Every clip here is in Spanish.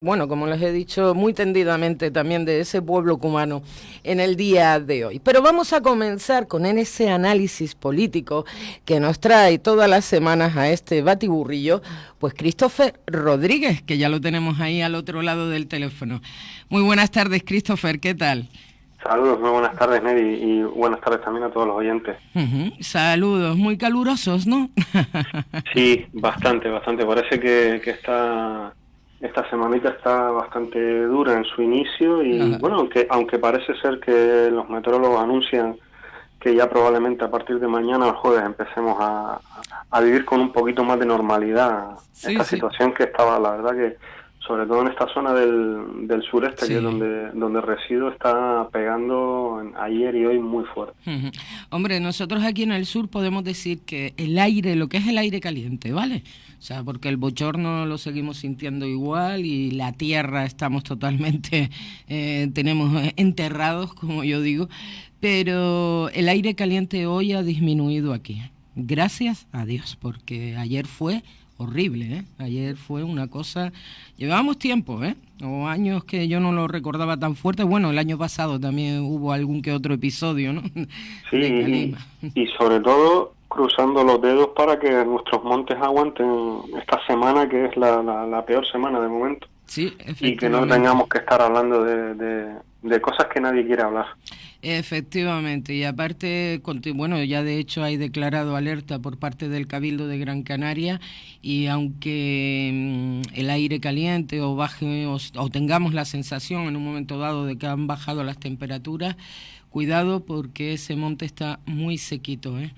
Bueno, como les he dicho muy tendidamente también de ese pueblo cubano en el día de hoy. Pero vamos a comenzar con ese análisis político que nos trae todas las semanas a este batiburrillo, pues Christopher Rodríguez, que ya lo tenemos ahí al otro lado del teléfono. Muy buenas tardes, Christopher, ¿qué tal? Saludos, muy buenas tardes, Neri, y buenas tardes también a todos los oyentes. Saludos, muy calurosos, ¿no? Sí, bastante. Parece que esta semanita está bastante dura en su inicio y Ajá. bueno, aunque parece ser que los meteorólogos anuncian que ya probablemente a partir de mañana o el jueves empecemos a vivir con un poquito más de normalidad Sí, esta sí. situación que estaba, la verdad que sobre todo en esta zona del sureste, que es Sí. donde resido, está pegando ayer y hoy muy fuerte. Ujú. Hombre, nosotros aquí en el sur podemos decir que el aire, lo que es el aire caliente, ¿vale? O sea, porque el bochorno lo seguimos sintiendo igual y la tierra estamos totalmente, tenemos enterrados, como yo digo, pero el aire caliente hoy ha disminuido aquí. Gracias a Dios, porque ayer fue horrible, ¿eh? Ayer fue una cosa... Llevábamos tiempo, ¿eh? O años que yo no lo recordaba tan fuerte. Bueno, el año pasado también hubo algún que otro episodio, ¿no? Sí, De calima. y sobre todo cruzando los dedos para que nuestros montes aguanten esta semana, que es la peor semana de momento, Sí, y que no efectivamente. tengamos que estar hablando de cosas que nadie quiere hablar. Efectivamente, y aparte, bueno, ya de hecho hay declarado alerta por parte del Cabildo de Gran Canaria y aunque el aire caliente o baje o tengamos la sensación en un momento dado de que han bajado las temperaturas, cuidado porque ese monte está muy sequito, ¿eh?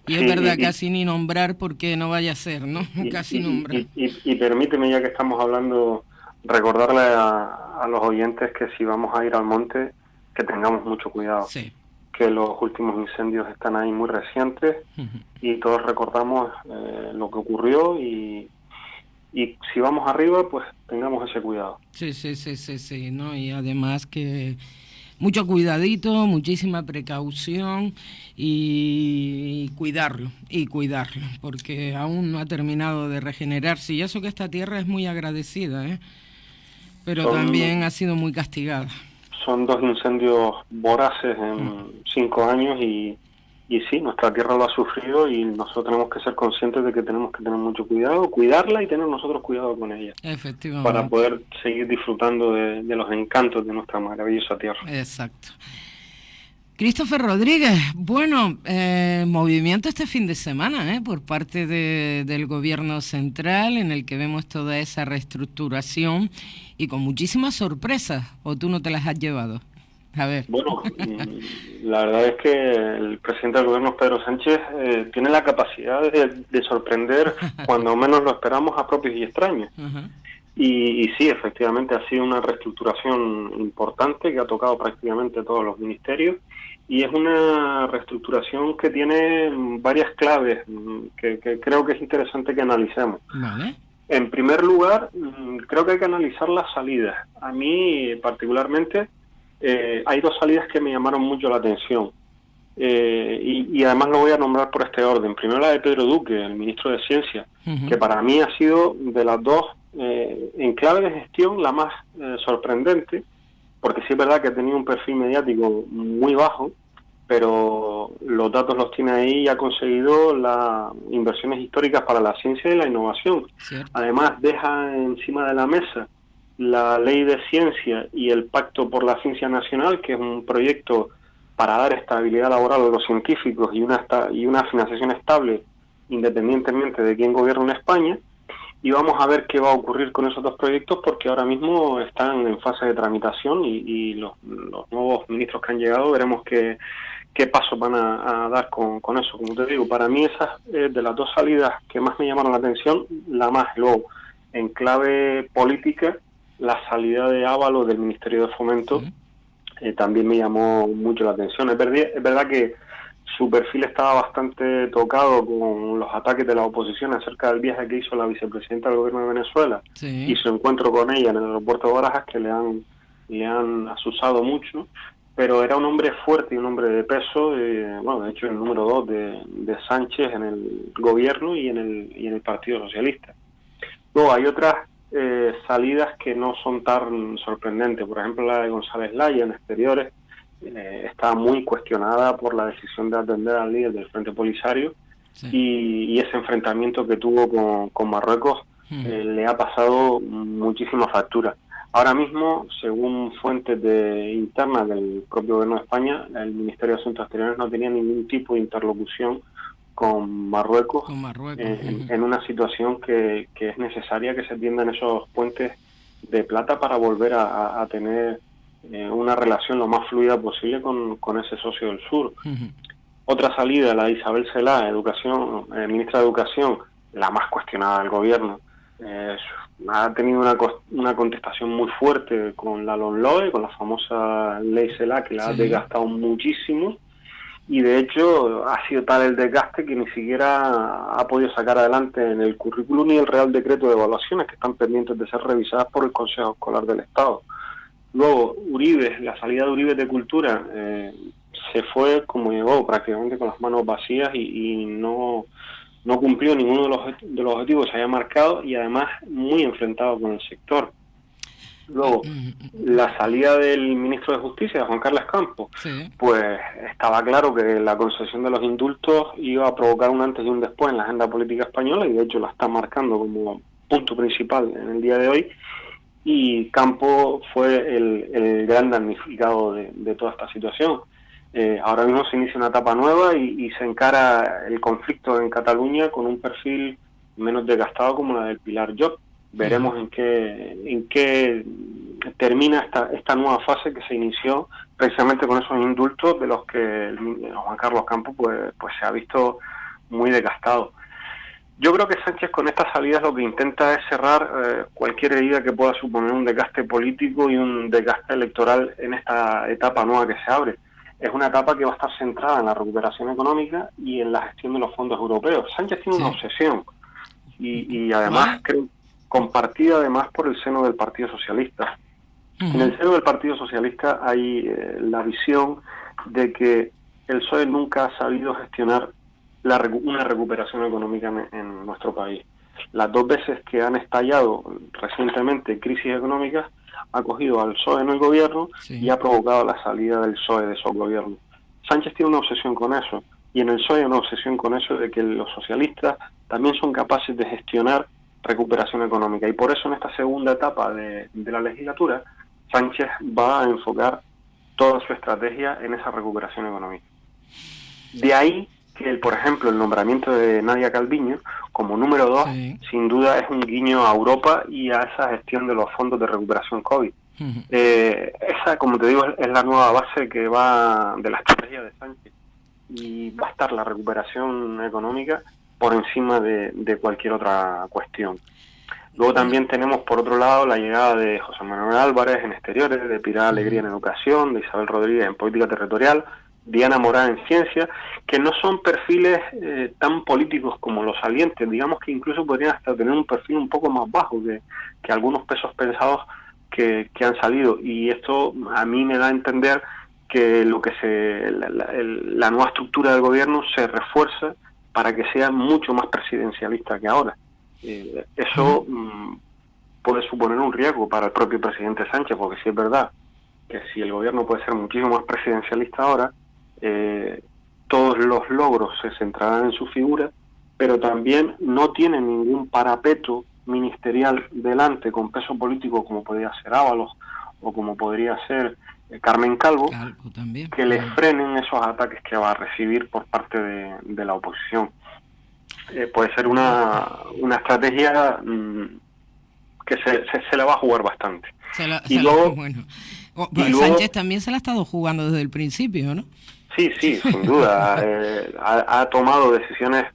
Y es Sí, verdad, casi ni nombrar porque no vaya a ser, ¿no? Casi nombrar. y permíteme, ya que estamos hablando, recordarle a los oyentes que si vamos a ir al monte, que tengamos mucho cuidado, Sí. que los últimos incendios están ahí muy recientes y todos recordamos lo que ocurrió y si vamos arriba, pues tengamos ese cuidado. Sí, sí, sí, sí, sí, ¿no? Y además que mucho cuidadito, muchísima precaución y cuidarlo, porque aún no ha terminado de regenerarse. Y eso que esta tierra es muy agradecida, ¿eh? Pero Son, también ha sido muy castigada. son dos incendios voraces en 5 años y sí, nuestra tierra lo ha sufrido y nosotros tenemos que ser conscientes de que tenemos que tener mucho cuidado, cuidarla y tener nosotros cuidado con ella, para Efectivamente, poder seguir disfrutando de los encantos de nuestra maravillosa tierra. exacto. Christopher Rodríguez, bueno, movimiento este fin de semana, por parte del gobierno central en el que vemos toda esa reestructuración y con muchísimas sorpresas, o tú no te las has llevado. A ver. Bueno, la verdad es que el presidente del gobierno, Pedro Sánchez, tiene la capacidad de sorprender cuando menos lo esperamos a propios y extraños. Ajá. Y sí, efectivamente ha sido una reestructuración importante que ha tocado prácticamente todos los ministerios y es una reestructuración que tiene varias claves que creo que es interesante que analicemos. Vale. En primer lugar, creo que hay que analizar las salidas. A mí particularmente hay dos salidas que me llamaron mucho la atención. Y además lo voy a nombrar por este orden. Primero la de Pedro Duque, el ministro de Ciencia, Uh-huh. que para mí ha sido de las dos, en clave de gestión, la más sorprendente, porque sí es verdad que ha tenido un perfil mediático muy bajo, pero los datos los tiene ahí y ha conseguido las inversiones históricas para la ciencia y la innovación. Cierto. Además, deja encima de la mesa la ley de ciencia y el Pacto por la Ciencia Nacional, que es un proyecto para dar estabilidad laboral a los científicos y una financiación estable independientemente de quién gobierna en España. Y vamos a ver qué va a ocurrir con esos dos proyectos porque ahora mismo están en fase de tramitación y los nuevos ministros que han llegado veremos qué pasos van a dar con eso. Como te digo, para mí esas de las dos salidas que más me llamaron la atención, la más. Luego, en clave política, la salida de Ábalos del Ministerio de Fomento Uh-huh. también me llamó mucho la atención. Es verdad que su perfil estaba bastante tocado con los ataques de la oposición acerca del viaje que hizo la vicepresidenta del gobierno de Venezuela y Sí. su encuentro con ella en el aeropuerto de Barajas, que le han asusado mucho, pero era un hombre fuerte y un hombre de peso, bueno, de hecho el número 2 de Sánchez en el gobierno y en el Partido Socialista. Luego hay otras salidas que no son tan sorprendentes. Por ejemplo, la de González Laya en Exteriores está muy cuestionada por la decisión de atender al líder del Frente Polisario, sí. y ese enfrentamiento que tuvo con Marruecos le ha pasado muchísima factura. Ahora mismo, según fuentes internas del propio Gobierno de España, el Ministerio de Asuntos Exteriores no tenía ningún tipo de interlocución con Marruecos, en una situación que es necesaria que se tiendan esos puentes de plata para volver a tener una relación lo más fluida posible con ese socio del sur. Otra salida, la de Isabel Celaá, ministra de Educación, la más cuestionada del gobierno, ha tenido una contestación muy fuerte con la LOMLOE, con la famosa ley Celaá, que la ha desgastado muchísimo, y de hecho ha sido tal el desgaste que ni siquiera ha podido sacar adelante en el currículum ni el Real Decreto de Evaluaciones, que están pendientes de ser revisadas por el Consejo Escolar del Estado. Luego, Uribe, la salida de Uribe de Cultura, se fue como llegó, prácticamente con las manos vacías, y no cumplió ninguno de los objetivos que se había marcado, y además muy enfrentado con el sector. Luego, la salida del ministro de Justicia, Juan Carlos Campos, pues estaba claro que la concesión de los indultos iba a provocar un antes y un después en la agenda política española, y de hecho la está marcando como punto principal en el día de hoy, y Campos fue el gran damnificado de toda esta situación. Ahora mismo se inicia una etapa nueva y se encara el conflicto en Cataluña con un perfil menos desgastado como la del Pilar Job. Veremos en qué termina esta nueva fase que se inició precisamente con esos indultos de los que Juan Carlos Campos pues se ha visto muy desgastado. Yo creo que Sánchez con estas salidas lo que intenta es cerrar cualquier herida que pueda suponer un desgaste político y un desgaste electoral en esta etapa nueva que se abre. Es una etapa que va a estar centrada en la recuperación económica y en la gestión de los fondos europeos. Sánchez tiene una obsesión y además creo compartida además por el seno del Partido Socialista. En el seno del Partido Socialista hay la visión de que el PSOE nunca ha sabido gestionar una recuperación económica en nuestro país. Las dos veces que han estallado recientemente crisis económicas, ha cogido al PSOE en el gobierno y ha provocado la salida del PSOE de esos gobiernos. Sánchez tiene una obsesión con eso, y en el PSOE hay una obsesión con eso de que los socialistas también son capaces de gestionar recuperación económica, y por eso en esta segunda etapa de la legislatura Sánchez va a enfocar toda su estrategia en esa recuperación económica. De ahí que, por ejemplo, el nombramiento de Nadia Calviño como número 2, sin duda es un guiño a Europa y a esa gestión de los fondos de recuperación COVID. Esa, como te digo, es la nueva base que va de la estrategia de Sánchez, y va a estar la recuperación económica por encima de cualquier otra cuestión. Luego también tenemos, por otro lado, la llegada de José Manuel Álvarez en Exteriores, de Pilar Alegría en Educación, de Isabel Rodríguez en Política Territorial, Diana Morán en Ciencia, que no son perfiles tan políticos como los salientes. Digamos que incluso podrían hasta tener un perfil un poco más bajo que algunos pesos pesados que han salido, y esto a mí me da a entender que la nueva estructura del gobierno se refuerza para que sea mucho más presidencialista que ahora. Eso puede suponer un riesgo para el propio presidente Sánchez, porque sí es verdad que si el gobierno puede ser muchísimo más presidencialista ahora, todos los logros se centrarán en su figura, pero también no tiene ningún parapeto ministerial delante con peso político como podría ser Ábalos o como podría ser Carmen Calvo, que le frenen esos ataques que va a recibir por parte de la oposición. Puede ser una estrategia que se la va a jugar bastante. Sánchez también se la ha estado jugando desde el principio, ¿no? Sí, sin duda. Ha tomado decisiones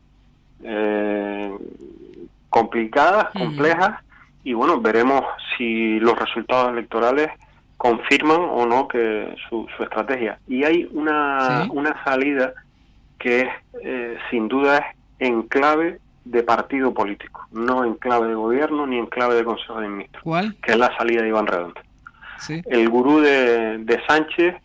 complicadas, complejas, y bueno, veremos si los resultados electorales confirman o no que su estrategia. Y hay una salida que sin duda es en clave de partido político, no en clave de gobierno ni en clave de Consejo de Ministros. ¿Cuál? Que es la salida de Iván Redondo. El gurú de Sánchez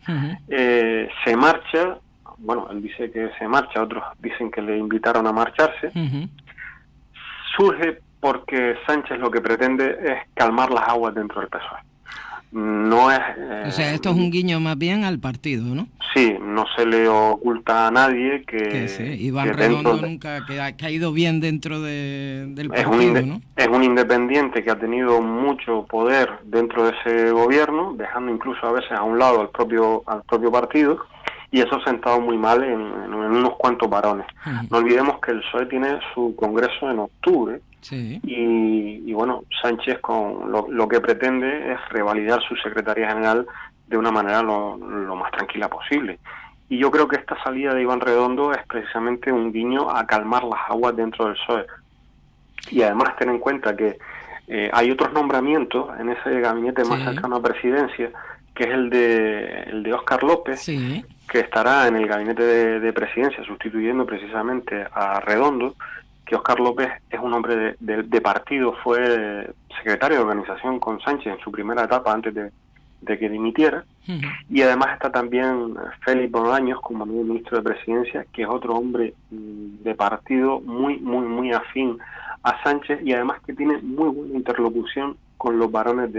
se marcha. Bueno, él dice que se marcha, otros dicen que le invitaron a marcharse. Surge porque Sánchez lo que pretende es calmar las aguas dentro del PSOE. No es... o sea, esto es un guiño más bien al partido, ¿no? Sí, no se le oculta a nadie que sí, Iván Redondo nunca que ha caído bien dentro del partido, ¿no? Es un independiente que ha tenido mucho poder dentro de ese gobierno, dejando incluso a veces a un lado al propio partido, y eso ha sentado muy mal en unos cuantos varones. Uh-huh. No olvidemos que el PSOE tiene su congreso en octubre, sí. Y bueno, Sánchez con lo que pretende es revalidar su secretaría general de una manera lo más tranquila posible. Y yo creo que esta salida de Iván Redondo es precisamente un guiño a calmar las aguas dentro del PSOE. Y además ten en cuenta que hay otros nombramientos en ese gabinete más cercano a presidencia, que es el de Óscar López, sí, que estará en el gabinete de presidencia sustituyendo precisamente a Redondo, que Óscar López es un hombre de partido, fue secretario de organización con Sánchez en su primera etapa antes de que dimitiera, uh-huh. Y además está también Félix Bolaños como nuevo ministro de Presidencia, que es otro hombre de partido muy afín a Sánchez, y además que tiene muy buena interlocución con los varones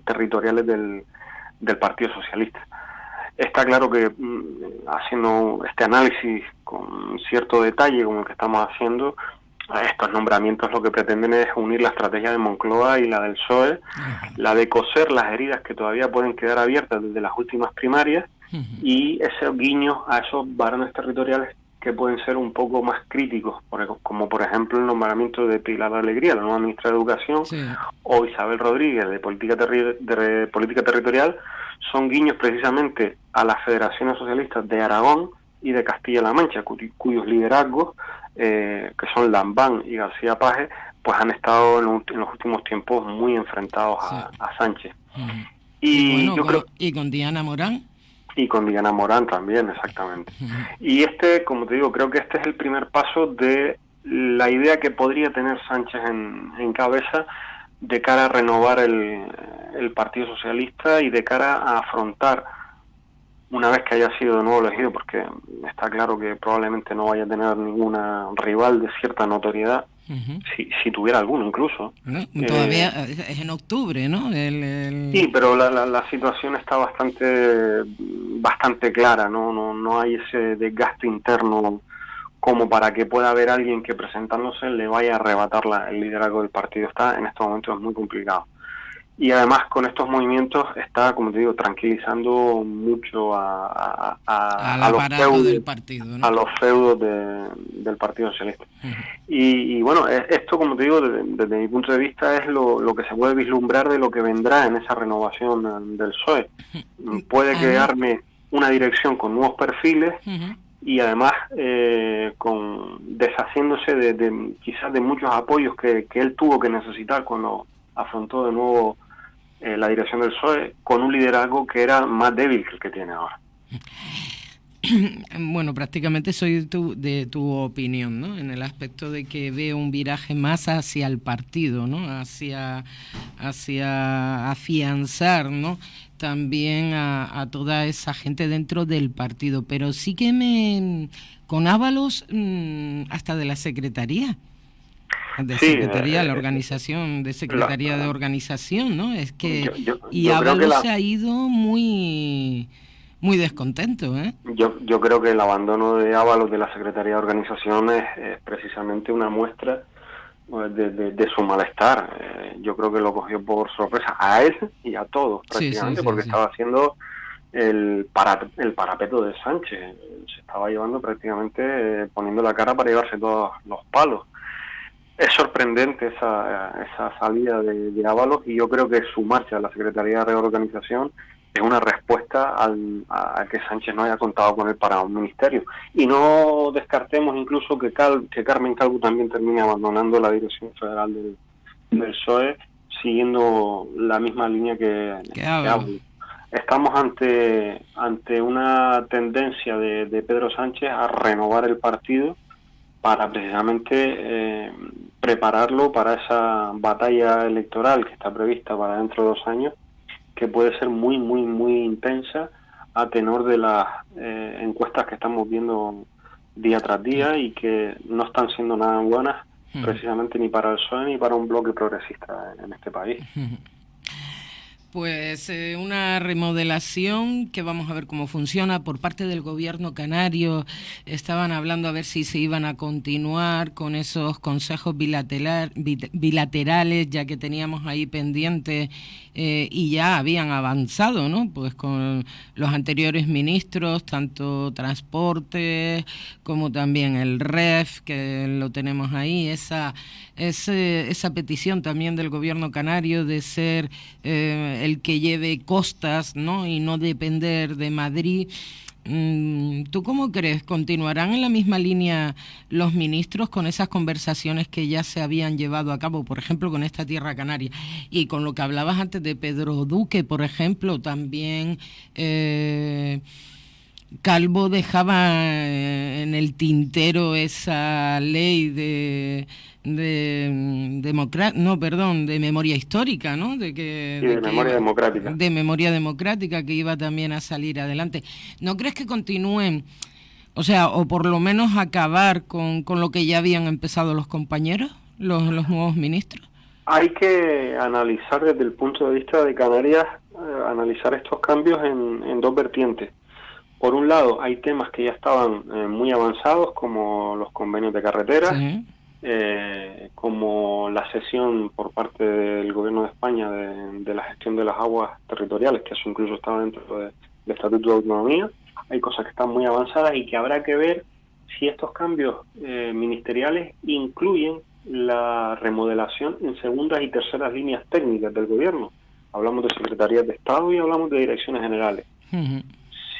territoriales del Partido Socialista. Está claro que haciendo este análisis con cierto detalle como el que estamos haciendo, estos nombramientos lo que pretenden es unir la estrategia de Moncloa y la del PSOE, uh-huh. La de coser las heridas que todavía pueden quedar abiertas desde las últimas primarias, uh-huh. Y ese guiño a esos varones territoriales que pueden ser un poco más críticos, como por ejemplo el nombramiento de Pilar Alegría, la nueva ministra de Educación, sí, o Isabel Rodríguez de Política Territorial, son guiños precisamente a las federaciones socialistas de Aragón y de Castilla-La Mancha, cuyos liderazgos, que son Lambán y García Paje, pues han estado en los últimos tiempos muy enfrentados a Sánchez. Uh-huh. Y bueno, yo creo... ¿Y con Diana Morán? Y con Diana Morán también, exactamente. Uh-huh. Y como te digo, creo que este es el primer paso de la idea que podría tener Sánchez en cabeza de cara a renovar el Partido Socialista y de cara a afrontar, una vez que haya sido de nuevo elegido, porque está claro que probablemente no vaya a tener ninguna rival de cierta notoriedad, uh-huh. si tuviera alguno incluso. No, todavía es en octubre, ¿no? Sí, pero la situación está bastante clara, no hay ese desgaste interno como para que pueda haber alguien que presentándose le vaya a arrebatar el liderazgo del partido. En estos momentos es muy complicado. Y además con estos movimientos está, como te digo, tranquilizando mucho a los feudos del partido, ¿no? A los feudos del Partido Socialista. Uh-huh. Y bueno, esto, como te digo, desde mi punto de vista es lo que se puede vislumbrar de lo que vendrá en esa renovación del PSOE. Uh-huh. Puede crearme una dirección con nuevos perfiles, uh-huh. Y además deshaciéndose quizás de muchos apoyos que él tuvo que necesitar cuando afrontó de nuevo la dirección del PSOE, con un liderazgo que era más débil que el que tiene ahora. Bueno, prácticamente soy de tu opinión, ¿no? En el aspecto de que veo un viraje más hacia el partido, ¿no? Hacia afianzar, ¿no? También a toda esa gente dentro del partido, pero sí que con Ábalos hasta de la secretaría. La organización, de secretaría de organización, ¿no? Es que yo Ábalos se ha ido muy descontento, ¿eh? Yo creo que el abandono de Ábalos de la secretaría de organización es precisamente una muestra de su malestar. Yo creo que lo cogió por sorpresa a él y a todos prácticamente, porque estaba haciendo el parapeto de Sánchez. Se estaba llevando prácticamente poniendo la cara para llevarse todos los palos. Es sorprendente esa salida de Ábalos, y yo creo que su marcha a la Secretaría de Reorganización es una respuesta a que Sánchez no haya contado con él para un ministerio. Y no descartemos incluso que Carmen Calvo también termine abandonando la dirección federal del PSOE, siguiendo la misma línea que Ábalos. Estamos ante una tendencia de Pedro Sánchez a renovar el partido para precisamente prepararlo para esa batalla electoral que está prevista para dentro de 2 años, que puede ser muy intensa a tenor de las encuestas que estamos viendo día tras día y que no están siendo nada buenas precisamente ni para el PSOE ni para un bloque progresista en este país. Pues una remodelación que vamos a ver cómo funciona por parte del gobierno canario. Estaban hablando a ver si se iban a continuar con esos consejos bilaterales, ya que teníamos ahí pendientes y ya habían avanzado, ¿no? Pues con los anteriores ministros, tanto transporte como también el REF, que lo tenemos ahí, esa petición también del gobierno canario de ser el que lleve costas, ¿no? Y no depender de Madrid. ¿Tú cómo crees? ¿Continuarán en la misma línea los ministros con esas conversaciones que ya se habían llevado a cabo, por ejemplo, con esta tierra canaria? Y con lo que hablabas antes de Pedro Duque, por ejemplo, también Calvo dejaba en el tintero esa ley de memoria histórica, ¿no? De memoria democrática. De memoria democrática, que iba también a salir adelante. ¿No crees que continúen, o por lo menos acabar con lo que ya habían empezado los compañeros, los nuevos ministros? Hay que analizar desde el punto de vista de Canarias, analizar estos cambios en dos vertientes. Por un lado, hay temas que ya estaban muy avanzados, como los convenios de carreteras, sí. Como la cesión por parte del Gobierno de España de la gestión de las aguas territoriales, que eso incluso estaba dentro del Estatuto de Autonomía. Hay cosas que están muy avanzadas y que habrá que ver si estos cambios ministeriales incluyen la remodelación en segundas y terceras líneas técnicas del Gobierno. Hablamos de Secretarías de Estado y hablamos de direcciones generales. Uh-huh.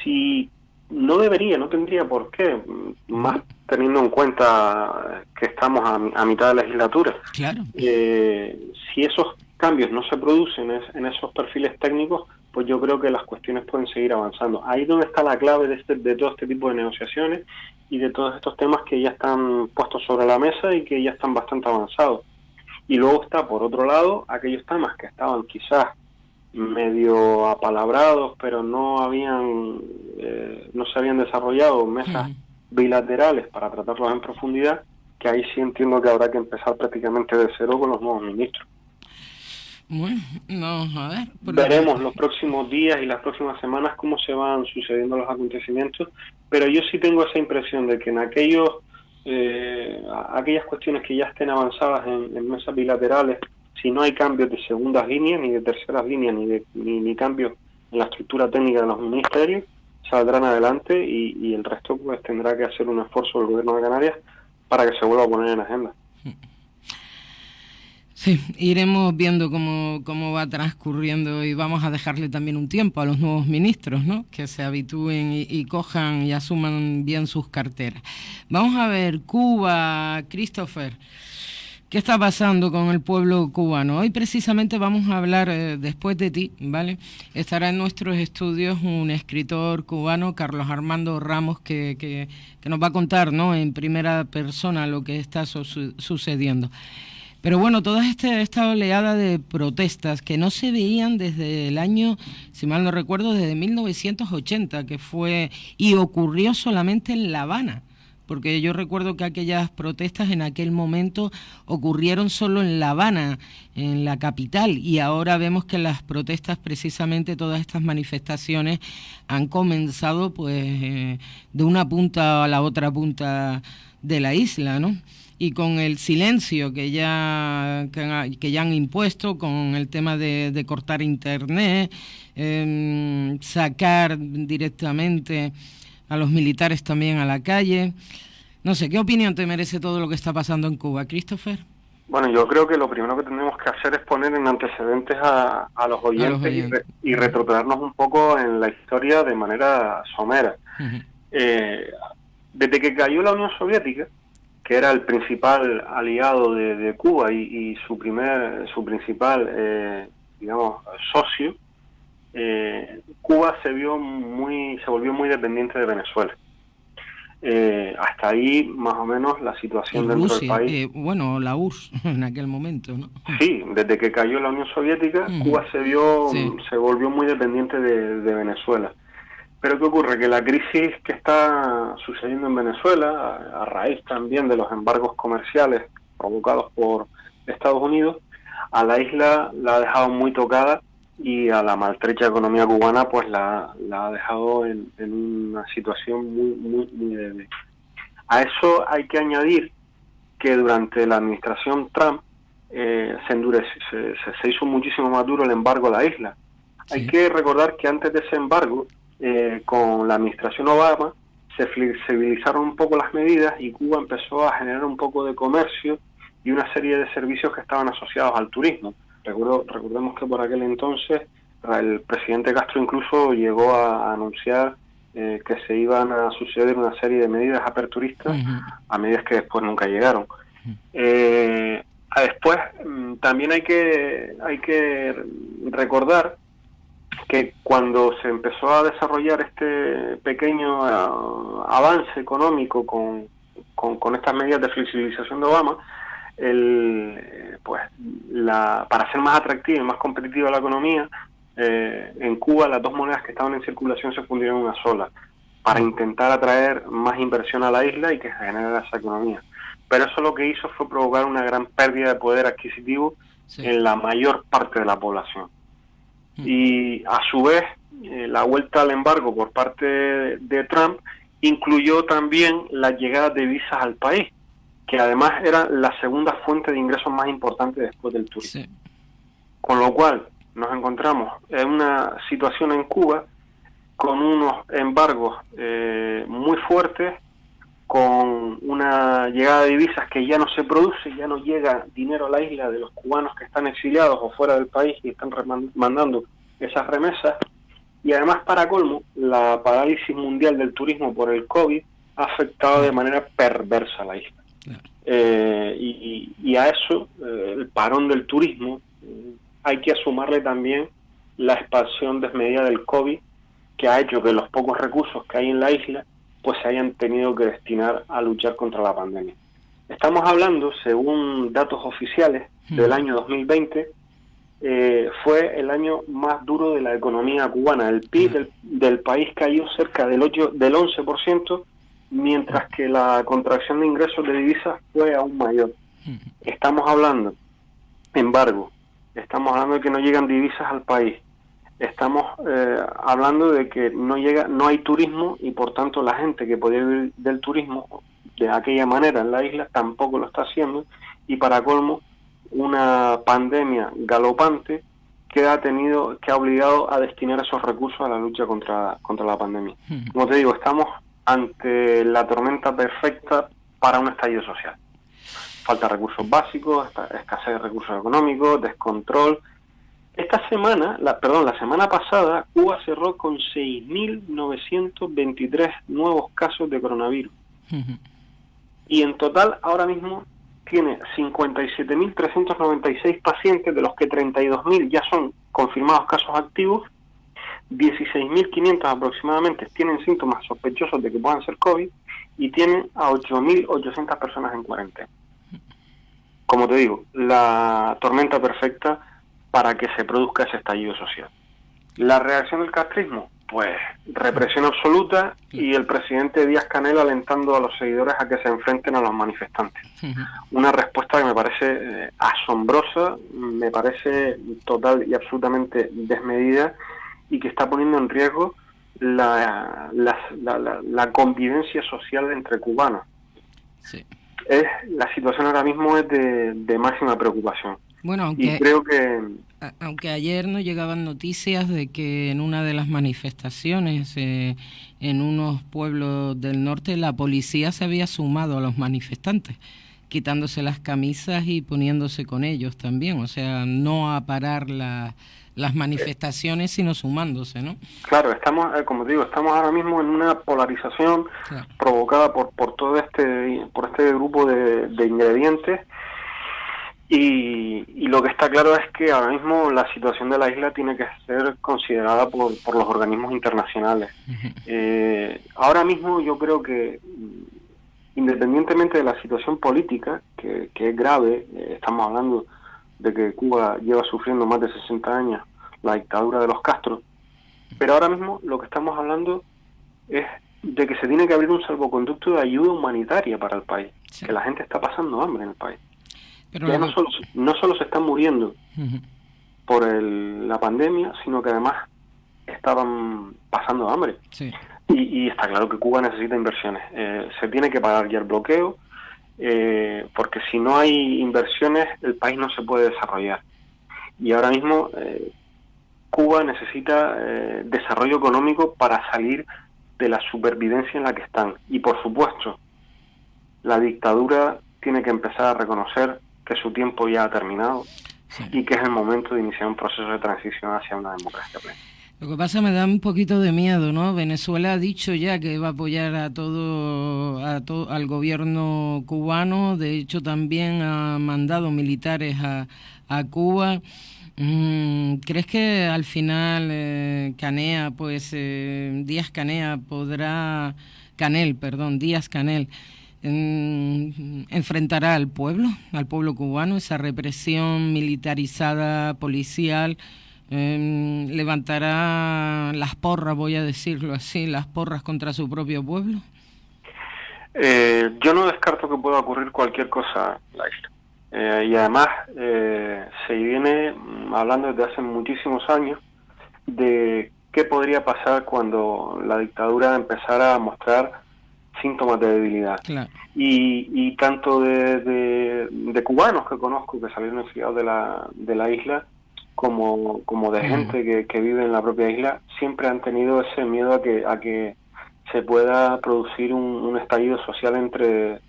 Si no tendría por qué, más teniendo en cuenta que estamos a mitad de legislatura. Claro. Si esos cambios no se producen en esos perfiles técnicos, pues yo creo que las cuestiones pueden seguir avanzando. Ahí es donde está la clave de todo este tipo de negociaciones y de todos estos temas que ya están puestos sobre la mesa y que ya están bastante avanzados. Y luego está, por otro lado, aquellos temas que estaban quizás medio apalabrados, pero no se habían desarrollado mesas bilaterales para tratarlos en profundidad, que ahí sí entiendo que habrá que empezar prácticamente de cero con los nuevos ministros. Bueno, vamos a ver. Veremos los próximos días y las próximas semanas cómo se van sucediendo los acontecimientos, pero yo sí tengo esa impresión de que en aquellas cuestiones que ya estén avanzadas en mesas bilaterales, si no hay cambios de segundas líneas, ni de terceras líneas, ni cambios en la estructura técnica de los ministerios, saldrán adelante y el resto pues tendrá que hacer un esfuerzo del Gobierno de Canarias para que se vuelva a poner en agenda. Sí, iremos viendo cómo va transcurriendo y vamos a dejarle también un tiempo a los nuevos ministros, ¿no? Que se habitúen y cojan y asuman bien sus carteras. Vamos a ver, Cuba, Christopher. ¿Qué está pasando con el pueblo cubano? Hoy precisamente vamos a hablar, después de ti, ¿vale? Estará en nuestros estudios un escritor cubano, Carlos Armando Ramos, que nos va a contar, ¿no?, en primera persona lo que está sucediendo. Pero bueno, toda esta oleada de protestas que no se veían desde el año, si mal no recuerdo, desde 1980, que fue y ocurrió solamente en La Habana. Porque yo recuerdo que aquellas protestas en aquel momento ocurrieron solo en La Habana, en la capital, y ahora vemos que las protestas, precisamente todas estas manifestaciones, han comenzado pues de una punta a la otra punta de la isla, ¿no? Y con el silencio que ya han impuesto, con el tema de cortar internet, sacar directamente a los militares también a la calle. No sé, ¿qué opinión te merece todo lo que está pasando en Cuba, Christopher? Bueno, yo creo que lo primero que tenemos que hacer es poner en antecedentes a los oyentes y retrotraernos un poco en la historia de manera somera. Uh-huh. Desde que cayó la Unión Soviética, que era el principal aliado de Cuba y su principal, socio, Cuba se volvió muy dependiente de Venezuela. Hasta ahí, más o menos, la situación dentro del país. La URSS en aquel momento, ¿no? Sí, desde que cayó la Unión Soviética, Cuba se volvió muy dependiente de Venezuela. Pero ¿qué ocurre? Que la crisis que está sucediendo en Venezuela, a raíz también de los embargos comerciales provocados por Estados Unidos, a la isla la ha dejado muy tocada y a la maltrecha economía cubana pues la ha dejado en una situación muy débil. A eso hay que añadir que durante la administración Trump se hizo muchísimo más duro el embargo a la isla. Sí. Hay que recordar que antes de ese embargo, con la administración Obama, se flexibilizaron un poco las medidas y Cuba empezó a generar un poco de comercio y una serie de servicios que estaban asociados al turismo. Recordemos que por aquel entonces el presidente Castro incluso llegó a anunciar que se iban a suceder una serie de medidas aperturistas, a medidas que después nunca llegaron. Después también hay que recordar que cuando se empezó a desarrollar este pequeño avance económico con estas medidas de flexibilización de Obama, para ser más atractiva y más competitiva la economía, en Cuba las dos monedas que estaban en circulación se fundieron en una sola, para intentar atraer más inversión a la isla y que se generara esa economía. Pero eso lo que hizo fue provocar una gran pérdida de poder adquisitivo en la mayor parte de la población. Y a su vez, la vuelta al embargo por parte de Trump incluyó también la llegada de divisas al país, que además era la segunda fuente de ingresos más importante después del turismo. Sí. Con lo cual nos encontramos en una situación en Cuba con unos embargos muy fuertes, con una llegada de divisas que ya no se produce, ya no llega dinero a la isla de los cubanos que están exiliados o fuera del país y están mandando esas remesas, y además, para colmo, la parálisis mundial del turismo por el COVID ha afectado de manera perversa a la isla. Y a eso, el parón del turismo, hay que sumarle también la expansión desmedida del COVID, que ha hecho que los pocos recursos que hay en la isla pues se hayan tenido que destinar a luchar contra la pandemia. Estamos hablando, según datos oficiales del año 2020, fue el año más duro de la economía cubana. El PIB del país cayó cerca del 11%, mientras que la contracción de ingresos de divisas fue aún mayor. Estamos hablando, embargo, estamos hablando de que no llegan divisas al país. Estamos hablando de que no hay turismo y por tanto la gente que podía vivir del turismo de aquella manera en la isla tampoco lo está haciendo, y para colmo una pandemia galopante que ha obligado a destinar esos recursos a la lucha contra la pandemia. Como te digo, estamos ante la tormenta perfecta para un estallido social. Falta de recursos básicos, escasez de recursos económicos, descontrol. La semana pasada, Cuba cerró con 6.923 nuevos casos de coronavirus. Y en total, ahora mismo, tiene 57.396 pacientes, de los que 32.000 ya son confirmados casos activos, 16.500 aproximadamente tienen síntomas sospechosos de que puedan ser COVID, y tienen a 8.800 personas en cuarentena. Como te digo, la tormenta perfecta para que se produzca ese estallido social. La reacción del castrismo, pues represión absoluta, y el presidente Díaz-Canel alentando a los seguidores a que se enfrenten a los manifestantes. Una respuesta que me parece asombrosa, me parece total y absolutamente desmedida, y que está poniendo en riesgo la convivencia social entre cubanos. Sí. La situación ahora mismo es de máxima preocupación. Bueno, aunque ayer nos llegaban noticias de que en una de las manifestaciones en unos pueblos del norte, la policía se había sumado a los manifestantes, quitándose las camisas y poniéndose con ellos también, o sea, no a parar las manifestaciones, sino sumándose, ¿no? Claro, estamos, como te digo, estamos ahora mismo en una polarización provocada por todo este grupo de ingredientes. Y lo que está claro es que ahora mismo la situación de la isla tiene que ser considerada por los organismos internacionales. Ahora mismo yo creo que, independientemente de la situación política, que es grave, estamos hablando de que Cuba lleva sufriendo más de 60 años la dictadura de los Castro, pero ahora mismo lo que estamos hablando es de que se tiene que abrir un salvoconducto de ayuda humanitaria para el país, que la gente está pasando hambre en el país. Pero ya no solo se están muriendo por la pandemia, sino que además estaban pasando hambre. Sí. Y está claro que Cuba necesita inversiones. Se tiene que parar ya el bloqueo, porque si no hay inversiones el país no se puede desarrollar. Y ahora mismo Cuba necesita desarrollo económico para salir de la supervivencia en la que están. Y por supuesto, la dictadura tiene que empezar a reconocer que su tiempo ya ha terminado, sí, y que es el momento de iniciar un proceso de transición hacia una democracia plena. Lo que pasa me da un poquito de miedo, ¿no? Venezuela ha dicho ya que va a apoyar al gobierno cubano, de hecho también ha mandado militares a Cuba. ¿Crees que al final Díaz Canel enfrentará al pueblo cubano, esa represión militarizada, policial? ¿Levantará las porras, voy a decirlo así, las porras contra su propio pueblo? Yo no descarto que pueda ocurrir cualquier cosa en la isla. Y además se viene hablando desde hace muchísimos años de qué podría pasar cuando la dictadura empezara a mostrar síntomas de debilidad. Claro. Y tanto de cubanos que conozco que salieron exiliados de la isla, como de gente que vive en la propia isla, siempre han tenido ese miedo a que se pueda producir un estallido social entre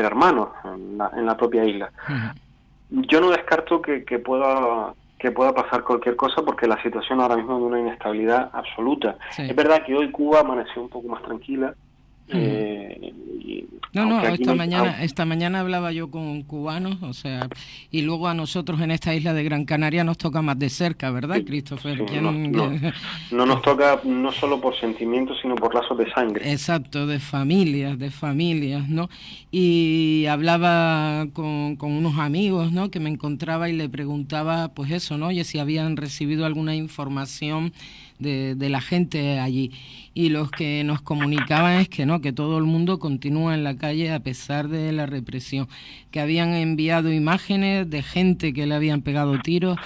hermanos en la propia isla. Yo no descarto que pueda pasar cualquier cosa, porque la situación ahora mismo es de una inestabilidad absoluta. Sí. Es verdad que hoy Cuba amaneció un poco más tranquila. Esta mañana hablaba yo con cubanos, o sea, y luego a nosotros en esta isla de Gran Canaria nos toca más de cerca, ¿verdad, sí, Christopher? Sí, no nos toca no solo por sentimientos, sino por lazos de sangre. Exacto, de familias, ¿no? Y hablaba con unos amigos, ¿no? Que me encontraba y le preguntaba, pues eso, ¿no? Oye, si habían recibido alguna información de la gente allí, y los que nos comunicaban es que no, que todo el mundo continúa en la calle a pesar de la represión, que habían enviado imágenes de gente que le habían pegado tiros.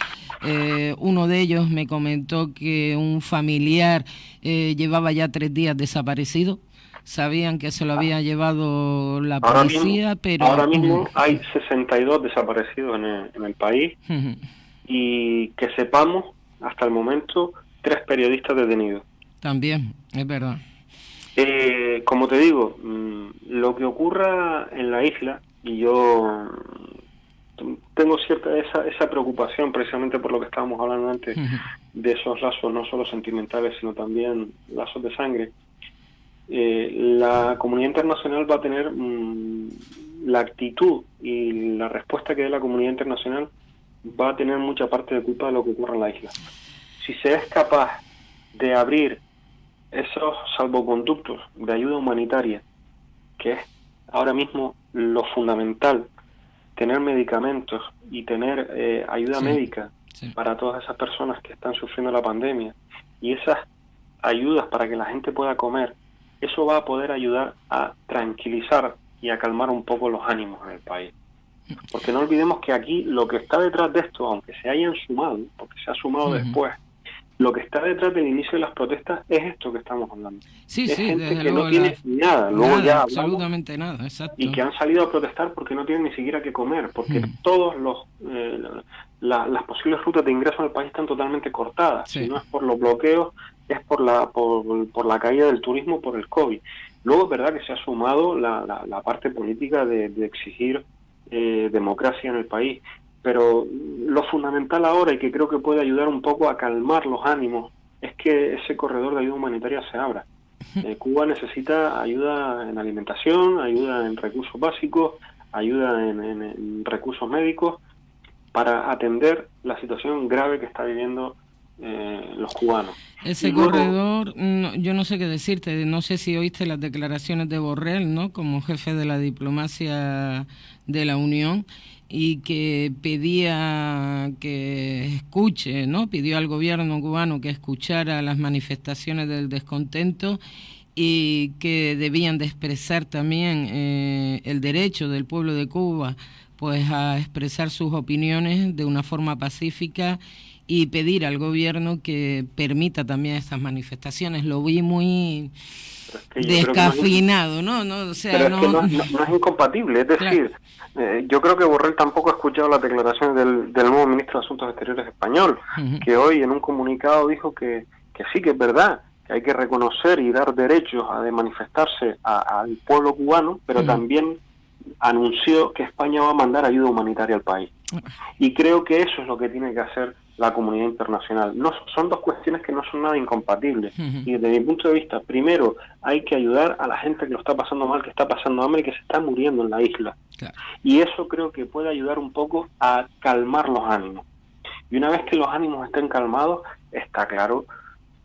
Uno de ellos me comentó que un familiar llevaba ya 3 días desaparecido. Sabían que se lo había llevado la policía, pero ahora mismo hay 62 desaparecidos en el país, y que sepamos, hasta el momento, 3 periodistas detenidos. También, es verdad. Como te digo, lo que ocurra en la isla, y yo tengo cierta esa preocupación precisamente por lo que estábamos hablando antes, de esos lazos no solo sentimentales, sino también lazos de sangre. La comunidad internacional va a tener la actitud y la respuesta que dé la comunidad internacional va a tener mucha parte de culpa de lo que ocurra en la isla. Si se es capaz de abrir esos salvoconductos de ayuda humanitaria, que es ahora mismo lo fundamental, tener medicamentos y tener ayuda médica para todas esas personas que están sufriendo la pandemia, y esas ayudas para que la gente pueda comer, eso va a poder ayudar a tranquilizar y a calmar un poco los ánimos en el país. Porque no olvidemos que aquí lo que está detrás de esto, aunque se hayan sumado, porque se ha sumado después, lo que está detrás del inicio de las protestas es esto que estamos hablando. Es gente que no tiene nada, luego ya hablamos, absolutamente nada, exacto. Y que han salido a protestar porque no tienen ni siquiera que comer, porque todos las posibles rutas de ingreso al país están totalmente cortadas. Si no es por los bloqueos, es por la caída del turismo por el COVID. Luego es verdad que se ha sumado la parte política de exigir democracia en el país. Pero lo fundamental ahora, y que creo que puede ayudar un poco a calmar los ánimos, es que ese corredor de ayuda humanitaria se abra. Cuba necesita ayuda en alimentación, ayuda en recursos básicos, ayuda en recursos médicos, para atender la situación grave que está viviendo los cubanos. Ese corredor, yo no sé qué decirte, no sé si oíste las declaraciones de Borrell, ¿no?, como jefe de la diplomacia de la Unión, y que pedía que escuche, ¿no?, pidió al gobierno cubano que escuchara las manifestaciones del descontento, y que debían de expresar también el derecho del pueblo de Cuba pues a expresar sus opiniones de una forma pacífica y pedir al gobierno que permita también estas manifestaciones. Lo vi muy descafeinado, ¿no? No, o sea, pero es que no es incompatible, es decir, claro. Yo creo que Borrell tampoco ha escuchado las declaraciones del nuevo ministro de Asuntos Exteriores español, que hoy en un comunicado dijo que sí, que es verdad, que hay que reconocer y dar derechos de manifestarse al pueblo cubano, pero también anunció que España va a mandar ayuda humanitaria al país. Y creo que eso es lo que tiene que hacer la comunidad internacional. No, son dos cuestiones que no son nada incompatibles. Y desde mi punto de vista, primero, hay que ayudar a la gente que lo está pasando mal, que está pasando hambre y que se está muriendo en la isla. Claro. Y eso creo que puede ayudar un poco a calmar los ánimos. Y una vez que los ánimos estén calmados, está claro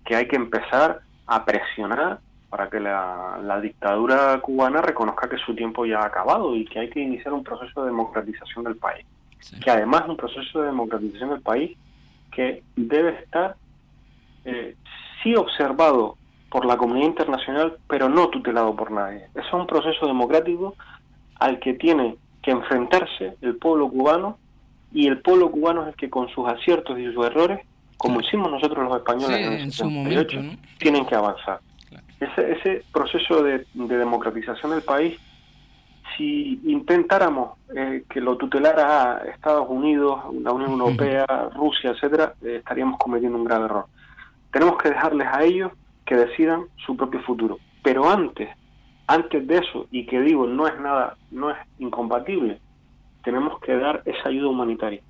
que hay que empezar a presionar para que la dictadura cubana reconozca que su tiempo ya ha acabado y que hay que iniciar un proceso de democratización del país. Sí. Que además es un proceso de democratización del país que debe estar sí observado por la comunidad internacional, pero no tutelado por nadie. Eso es un proceso democrático al que tiene que enfrentarse el pueblo cubano, y el pueblo cubano es el que con sus aciertos y sus errores, como hicimos nosotros los españoles en el 78, momento, ¿no? Tienen que avanzar. Claro. Ese proceso de democratización del país, si intentáramos que lo tutelara Estados Unidos, la Unión Europea, Rusia, etcétera, estaríamos cometiendo un grave error. Tenemos que dejarles a ellos que decidan su propio futuro. Pero antes de eso, y que digo, no es incompatible, tenemos que dar esa ayuda humanitaria.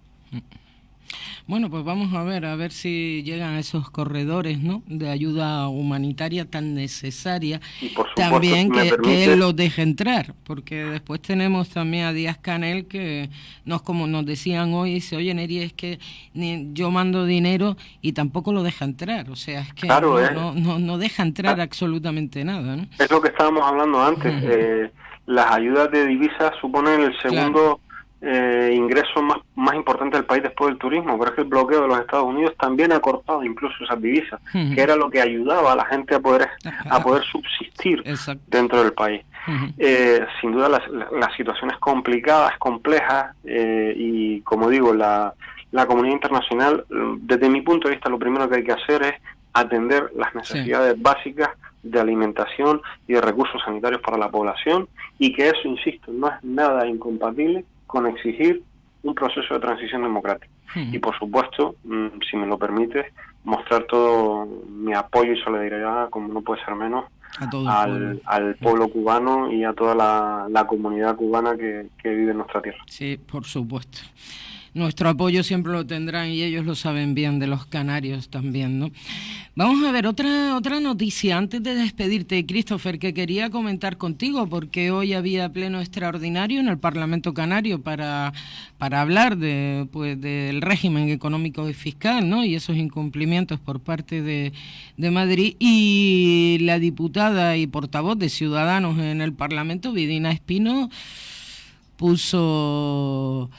Bueno, pues vamos a ver si llegan esos corredores, ¿no?, de ayuda humanitaria tan necesaria. Y por supuesto, también que él los deje entrar, porque después tenemos también a Díaz-Canel que como nos decían hoy, dice, oye, Neri, es que yo mando dinero y tampoco lo deja entrar, o sea, es que claro, no deja entrar absolutamente nada, ¿no? Es lo que estábamos hablando antes, las ayudas de divisas suponen el segundo... ingreso más importante del país después del turismo, pero es que el bloqueo de los Estados Unidos también ha cortado incluso esas divisas, que era lo que ayudaba a la gente a poder subsistir dentro del país. Sin duda la situación es complicada, es compleja, y como digo, la comunidad internacional, desde mi punto de vista, lo primero que hay que hacer es atender las necesidades básicas de alimentación y de recursos sanitarios para la población, y que eso, insisto, no es nada incompatible con exigir un proceso de transición democrática. Y por supuesto, si me lo permites, mostrar todo mi apoyo y solidaridad, como no puede ser menos, al pueblo cubano y a toda la comunidad cubana que vive en nuestra tierra. Sí, por supuesto. Nuestro apoyo siempre lo tendrán y ellos lo saben bien, de los canarios también, ¿no? Vamos a ver otra noticia antes de despedirte, Christopher, que quería comentar contigo, porque hoy había pleno extraordinario en el Parlamento Canario para hablar del régimen económico y fiscal, ¿no?, y esos incumplimientos por parte de Madrid, y la diputada y portavoz de Ciudadanos en el Parlamento, Vidina Espino, puso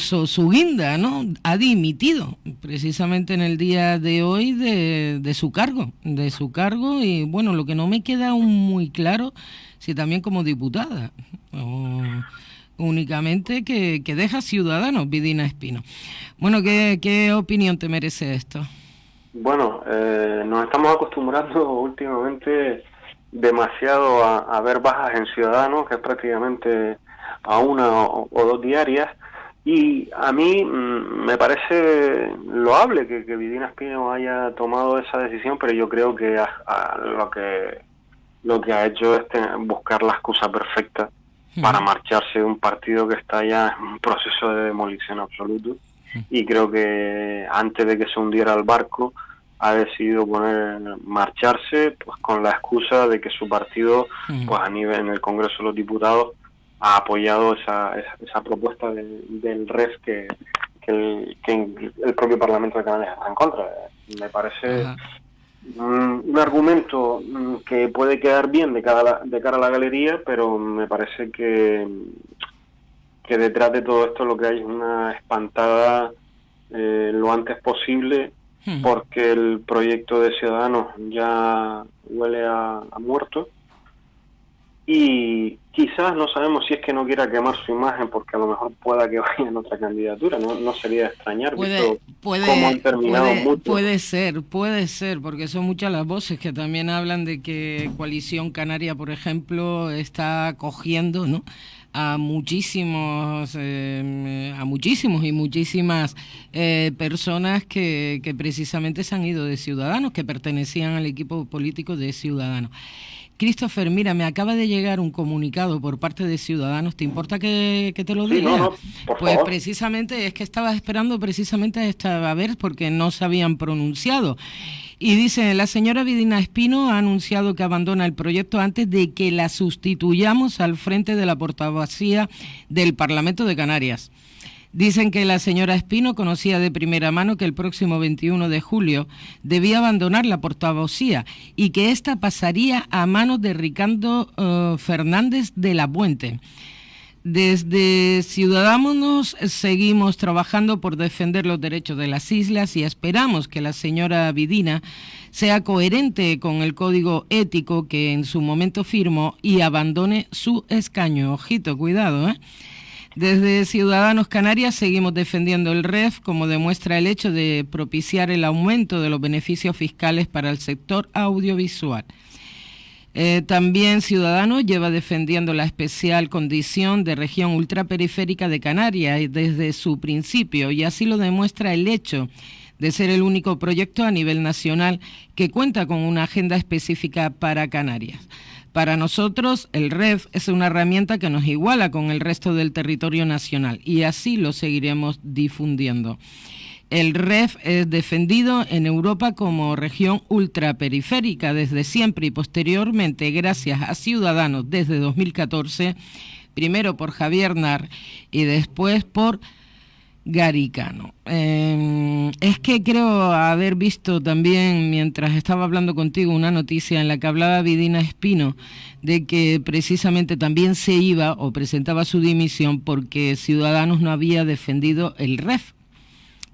su guinda, ¿no? Ha dimitido precisamente en el día de hoy de su cargo, y bueno, lo que no me queda aún muy claro, si también como diputada, o únicamente que deja Ciudadanos, Vidina Espino. Bueno, ¿qué opinión te merece esto? Bueno, nos estamos acostumbrando últimamente demasiado a ver bajas en Ciudadanos, que es prácticamente a una o dos diarias. Y a mí me parece loable que Vidina Espino haya tomado esa decisión, pero yo creo que lo que ha hecho es buscar la excusa perfecta para marcharse de un partido que está ya en un proceso de demolición absoluto. Y creo que antes de que se hundiera el barco ha decidido marcharse, pues con la excusa de que su partido, pues a nivel en el Congreso de los Diputados, ha apoyado esa propuesta del REF que el propio Parlamento de Canarias está en contra. Me parece un argumento que puede quedar bien de cara a la galería, pero me parece que detrás de todo esto lo que hay es una espantada lo antes posible, porque el proyecto de Ciudadanos ya huele a muerto. y quizás no sabemos si es que no quiera quemar su imagen porque a lo mejor pueda que vaya en otra candidatura, no sería de extrañar, visto cómo han terminado muchos. Puede ser, porque son muchas las voces que también hablan de que Coalición Canaria, por ejemplo, está acogiendo, ¿no?, a muchísimos y muchísimas personas que precisamente se han ido de Ciudadanos, que pertenecían al equipo político de Ciudadanos. Christopher, mira, me acaba de llegar un comunicado por parte de Ciudadanos. ¿Te importa que te lo diga? Sí, no, por pues favor. precisamente es que estaba esperando precisamente a ver porque no se habían pronunciado. Y dice, la señora Vidina Espino ha anunciado que abandona el proyecto antes de que la sustituyamos al frente de la portavocía del Parlamento de Canarias. Dicen que la señora Espino conocía de primera mano que el próximo 21 de julio debía abandonar la portavocía y que ésta pasaría a manos de Ricardo Fernández de la Puente. Desde Ciudadanos seguimos trabajando por defender los derechos de las islas y esperamos que la señora Vidina sea coherente con el código ético que en su momento firmó y abandone su escaño. Ojito, cuidado, ¿eh? Desde Ciudadanos Canarias seguimos defendiendo el REF, como demuestra el hecho de propiciar el aumento de los beneficios fiscales para el sector audiovisual. También Ciudadanos lleva defendiendo la especial condición de región ultraperiférica de Canarias desde su principio, y así lo demuestra el hecho de ser el único proyecto a nivel nacional que cuenta con una agenda específica para Canarias. Para nosotros, el REF es una herramienta que nos iguala con el resto del territorio nacional y así lo seguiremos difundiendo. El REF es defendido en Europa como región ultraperiférica desde siempre y posteriormente, gracias a Ciudadanos desde 2014, primero por Javier Nar y después por Garicano. Es que creo haber visto también, mientras estaba hablando contigo, una noticia en la que hablaba Vidina Espino de que precisamente también se iba o presentaba su dimisión porque Ciudadanos no había defendido el REF.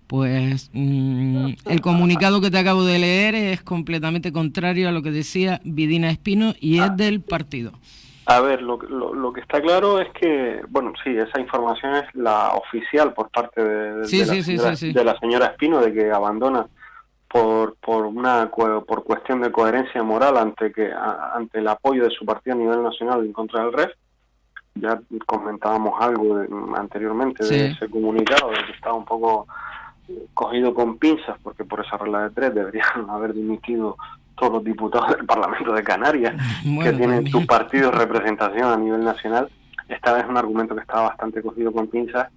Pues el comunicado que te acabo de leer es completamente contrario a lo que decía Vidina Espino y es del partido. A ver, lo que está claro es que, bueno, sí, esa información es la oficial por parte de la señora Espino, de que abandona por cuestión de coherencia moral ante el apoyo de su partido a nivel nacional en contra del REF. Ya comentábamos algo anteriormente de ese comunicado, de que estaba un poco cogido con pinzas, porque por esa regla de 3 deberían haber dimitido todos los diputados del Parlamento de Canarias, que tienen su partido representación a nivel nacional. Esta vez es un argumento que está bastante cogido con pinzas,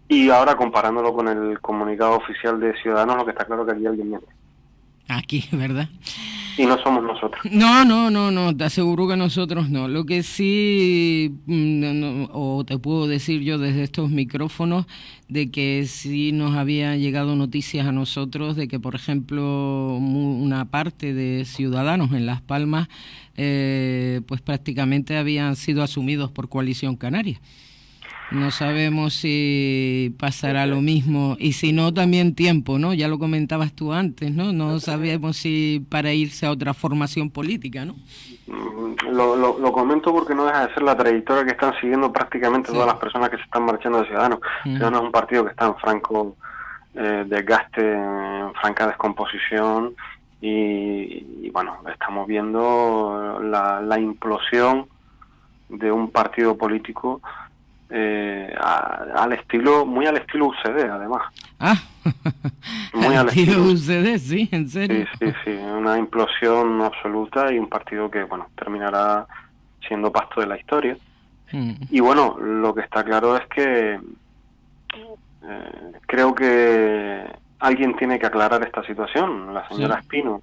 y ahora comparándolo con el comunicado oficial de Ciudadanos, lo que está claro es que aquí alguien miente. Aquí, ¿verdad? Y no somos nosotros. No, te aseguro que nosotros no. Lo que sí, o te puedo decir yo desde estos micrófonos, de que sí nos había llegado noticias a nosotros de que, por ejemplo, una parte de Ciudadanos en Las Palmas, pues prácticamente habían sido asumidos por Coalición Canaria. No sabemos si pasará lo mismo, y si no, también tiempo, ¿no? Ya lo comentabas tú antes, ¿no? No sabemos si para irse a otra formación política, ¿no? Lo comento porque no deja de ser la trayectoria que están siguiendo prácticamente todas las personas que se están marchando de Ciudadanos. Ciudadanos es un partido que está en franco desgaste, en franca descomposición, y bueno, estamos viendo la implosión de un partido político muy al estilo UCD, además. Muy al estilo UCD, sí, en serio. Sí, una implosión absoluta, y un partido que, bueno, terminará siendo pasto de la historia. Y bueno, lo que está claro es que creo que alguien tiene que aclarar esta situación. La señora Espino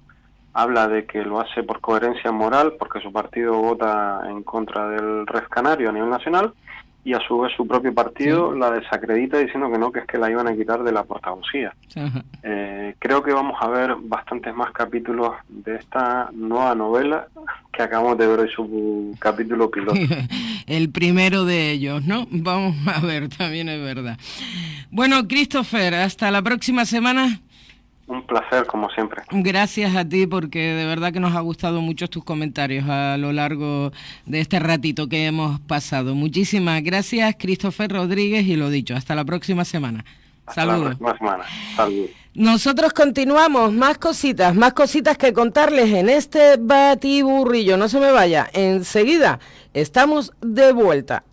habla de que lo hace por coherencia moral, porque su partido vota en contra del REF canario a nivel nacional, y a su vez su propio partido la desacredita diciendo que es que la iban a quitar de la portavocía. Creo que vamos a ver bastantes más capítulos de esta nueva novela que acabamos de ver hoy, su capítulo piloto. El primero de ellos, ¿no? Vamos a ver, también es verdad. Bueno, Christopher, hasta la próxima semana. Un placer, como siempre. Gracias a ti, porque de verdad que nos ha gustado mucho tus comentarios a lo largo de este ratito que hemos pasado. Muchísimas gracias, Christopher Rodríguez, y lo dicho, hasta la próxima semana. Saludos. Hasta la próxima semana. Saludos. Nosotros continuamos, más cositas que contarles en este batiburrillo. No se me vaya, enseguida estamos de vuelta.